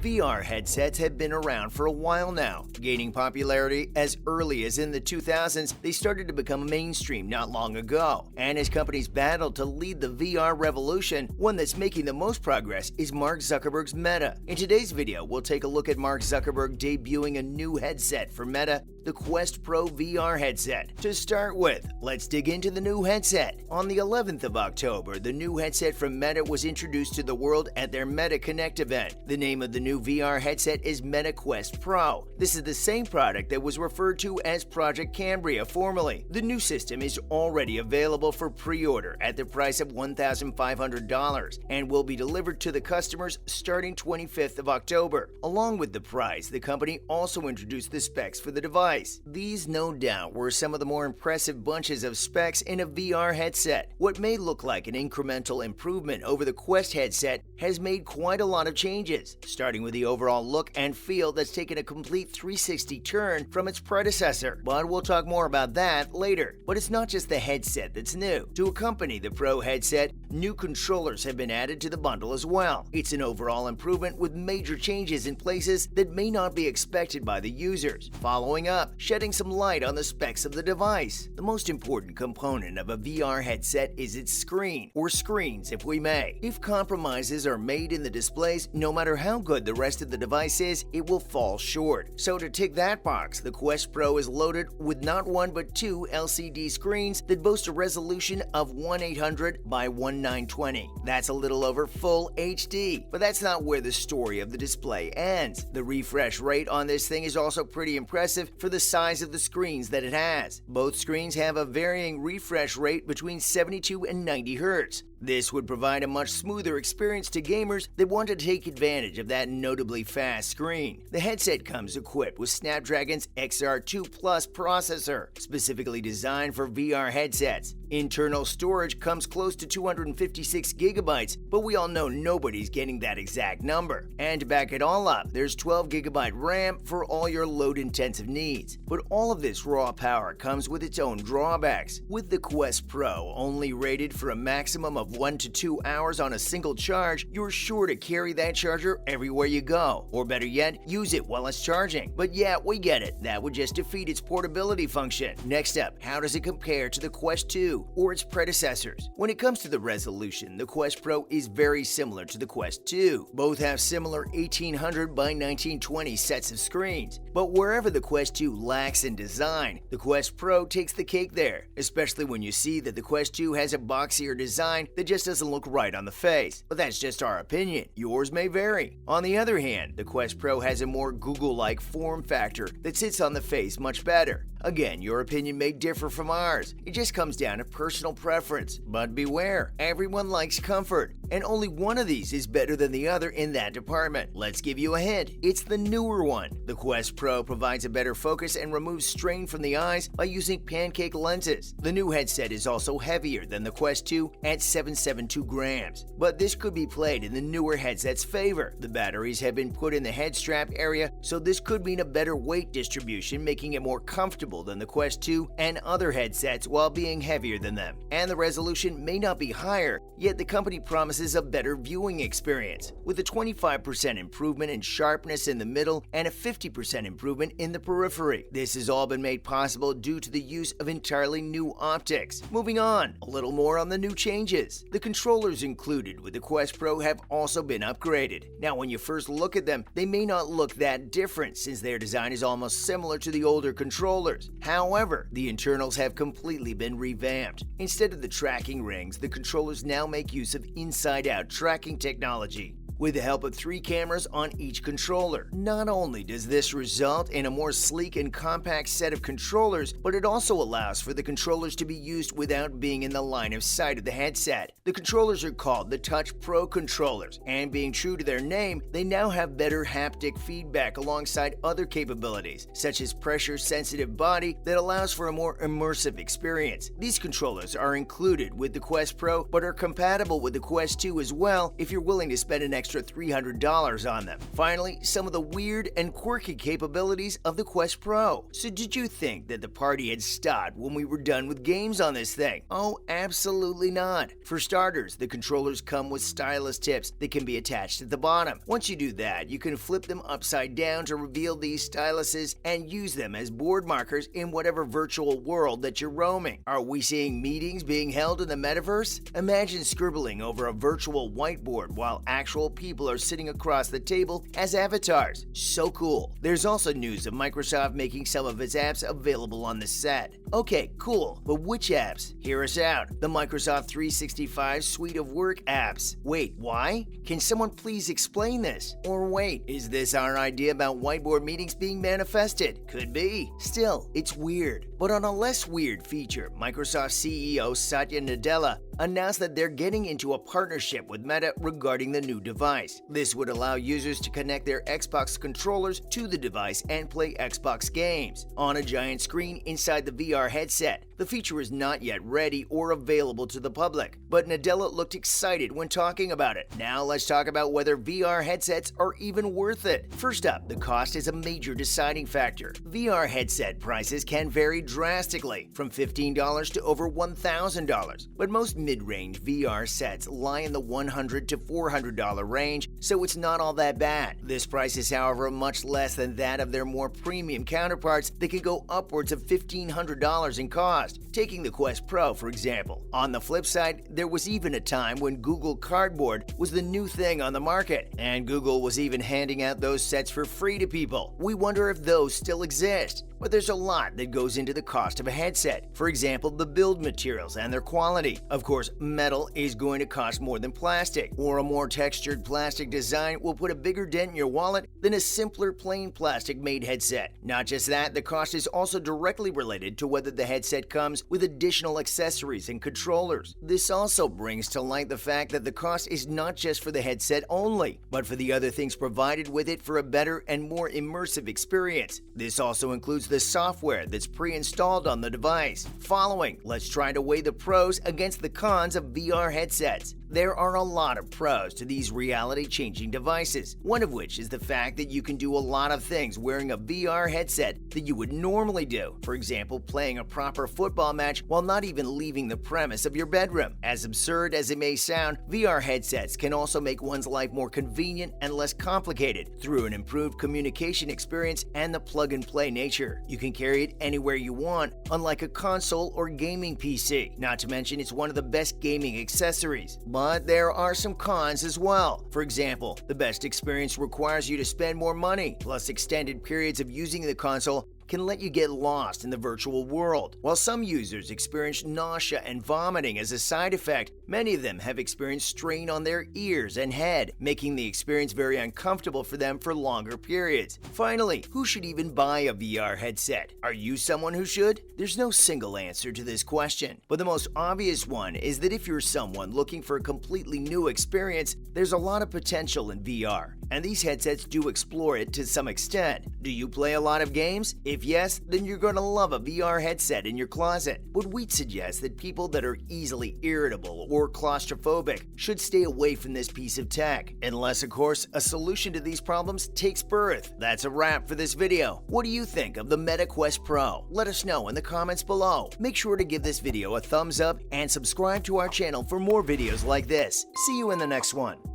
VR headsets have been around for a while now, gaining popularity as early as in the 2000s. They started to become mainstream not long ago, and as companies battle to lead the VR revolution, one that's making the most progress is Mark Zuckerberg's Meta. In today's video, we'll take a look at Mark Zuckerberg debuting a new headset for Meta, the Quest Pro VR headset. To start with, let's dig into the new headset. On the 11th of October, the new headset from Meta was introduced to the world at their Meta Connect event. The name of the new VR headset is Meta Quest Pro. This is the same product that was referred to as Project Cambria formerly. The new system is already available for pre-order at the price of $1,500 and will be delivered to the customers starting 25th of October. Along with the price, the company also introduced the specs for the device. These, no doubt, were some of the more impressive bunches of specs in a VR headset. What may look like an incremental improvement over the Quest headset has made quite a lot of changes, starting with the overall look and feel that's taken a complete 360 turn from its predecessor. But we'll talk more about that later. But it's not just the headset that's new. To accompany the Pro headset, new controllers have been added to the bundle as well. It's an overall improvement with major changes in places that may not be expected by the users. Following up, shedding some light on the specs of the device. The most important component of a VR headset is its screen, or screens if we may. If compromises are made in the displays, no matter how good the rest of the device is, it will fall short. So to tick that box, the Quest Pro is loaded with not one but two LCD screens that boast a resolution of 1800 by 1920. That's a little over full HD. But that's not where the story of the display ends. The refresh rate on this thing is also pretty impressive for the size of the screens that it has. Both screens have a varying refresh rate between 72 and 90 Hz. This would provide a much smoother experience to gamers that want to take advantage of that notably fast screen. The headset comes equipped with Snapdragon's XR2 Plus processor, specifically designed for VR headsets. Internal storage comes close to 256 gigabytes, but we all know nobody's getting that exact number. And to back it all up, there's 12 gigabyte RAM for all your load-intensive needs. But all of this raw power comes with its own drawbacks. With the Quest Pro only rated for a maximum of 1 to 2 hours on a single charge, you're sure to carry that charger everywhere you go, or better yet, use it while it's charging. But yeah, we get it, that would just defeat its portability function. Next up, how does it compare to the Quest 2 or its predecessors? When it comes to the resolution, the Quest Pro is very similar to the Quest 2. Both have similar 1800 by 1920 sets of screens, but wherever the Quest 2 lacks in design, the Quest Pro takes the cake there, especially when you see that the Quest 2 has a boxier design that just doesn't look right on the face. But that's just our opinion. Yours may vary. On the other hand, the Quest Pro has a more Google-like form factor that sits on the face much better. Again, your opinion may differ from ours. It just comes down to personal preference. But beware, everyone likes comfort, and only one of these is better than the other in that department. Let's give you a hint. It's the newer one. The Quest Pro provides a better focus and removes strain from the eyes by using pancake lenses. The new headset is also heavier than the Quest 2 at 772 grams. But this could be played in the newer headset's favor. The batteries have been put in the head strap area, so this could mean a better weight distribution, making it more comfortable than the Quest 2 and other headsets while being heavier than them. And the resolution may not be higher, yet the company promises a better viewing experience, with a 25% improvement in sharpness in the middle and a 50% improvement in the periphery. This has all been made possible due to the use of entirely new optics. Moving on, a little more on the new changes. The controllers included with the Quest Pro have also been upgraded. Now, when you first look at them, they may not look that different since their design is almost similar to the older controllers. However, the internals have completely been revamped. Instead of the tracking rings, the controllers now make use of inside-out tracking technology, with the help of 3 cameras on each controller. Not only does this result in a more sleek and compact set of controllers, but it also allows for the controllers to be used without being in the line of sight of the headset. The controllers are called the Touch Pro controllers, and being true to their name, they now have better haptic feedback alongside other capabilities, such as pressure-sensitive body that allows for a more immersive experience. These controllers are included with the Quest Pro, but are compatible with the Quest 2 as well if you're willing to spend an extra extra $300 on them. Finally, some of the weird and quirky capabilities of the Quest Pro. So did you think that the party had stopped when we were done with games on this thing? Oh, absolutely not. For starters, the controllers come with stylus tips that can be attached at the bottom. Once you do that, you can flip them upside down to reveal these styluses and use them as board markers in whatever virtual world that you're roaming. Are we seeing meetings being held in the metaverse? Imagine scribbling over a virtual whiteboard while actual people are sitting across the table as avatars. So cool. There's also news of Microsoft making some of its apps available on the set. Okay, cool, but which apps? Hear us out. The Microsoft 365 suite of work apps. Wait, why? Can someone please explain this? Or wait, is this our idea about whiteboard meetings being manifested? Could be. Still, it's weird. But on a less weird feature, Microsoft CEO Satya Nadella announced that they're getting into a partnership with Meta regarding the new device. This would allow users to connect their Xbox controllers to the device and play Xbox games on a giant screen inside the VR headset. The feature is not yet ready or available to the public, but Nadella looked excited when talking about it. Now let's talk about whether VR headsets are even worth it. First up, the cost is a major deciding factor. VR headset prices can vary drastically, from $15 to over $1,000, but most mid-range VR sets lie in the $100 to $400 range, so it's not all that bad. This price is, however, much less than that of their more premium counterparts that can go upwards of $1,500 in cost. Taking the Quest Pro, for example. On the flip side, there was even a time when Google Cardboard was the new thing on the market, and Google was even handing out those sets for free to people. We wonder if those still exist. But there's a lot that goes into the cost of a headset. For example, the build materials and their quality. Of course, metal is going to cost more than plastic, or a more textured plastic design will put a bigger dent in your wallet than a simpler plain plastic-made headset. Not just that, the cost is also directly related to whether the headset comes with additional accessories and controllers. This also brings to light the fact that the cost is not just for the headset only, but for the other things provided with it for a better and more immersive experience. This also includes the software that's pre-installed on the device. Following, let's try to weigh the pros against the cons of VR headsets. There are a lot of pros to these reality-changing devices, one of which is the fact that you can do a lot of things wearing a VR headset that you would normally do. For example, playing a proper football match while not even leaving the premise of your bedroom. As absurd as it may sound, VR headsets can also make one's life more convenient and less complicated through an improved communication experience and the plug-and-play nature. You can carry it anywhere you want, unlike a console or gaming PC. Not to mention, it's one of the best gaming accessories. But there are some cons as well. For example, the best experience requires you to spend more money, plus extended periods of using the console can let you get lost in the virtual world. While some users experience nausea and vomiting as a side effect, many of them have experienced strain on their ears and head, making the experience very uncomfortable for them for longer periods. Finally, who should even buy a VR headset? Are you someone who should? There's no single answer to this question, but the most obvious one is that if you're someone looking for a completely new experience, there's a lot of potential in VR, and these headsets do explore it to some extent. Do you play a lot of games? If yes, then you're going to love a VR headset in your closet. But we'd suggest that people that are easily irritable or claustrophobic should stay away from this piece of tech, unless, of course, a solution to these problems takes birth. That's a wrap for this video. What do you think of the Meta Quest Pro? Let us know in the comments below. Make sure to give this video a thumbs up and subscribe to our channel for more videos like this. See you in the next one.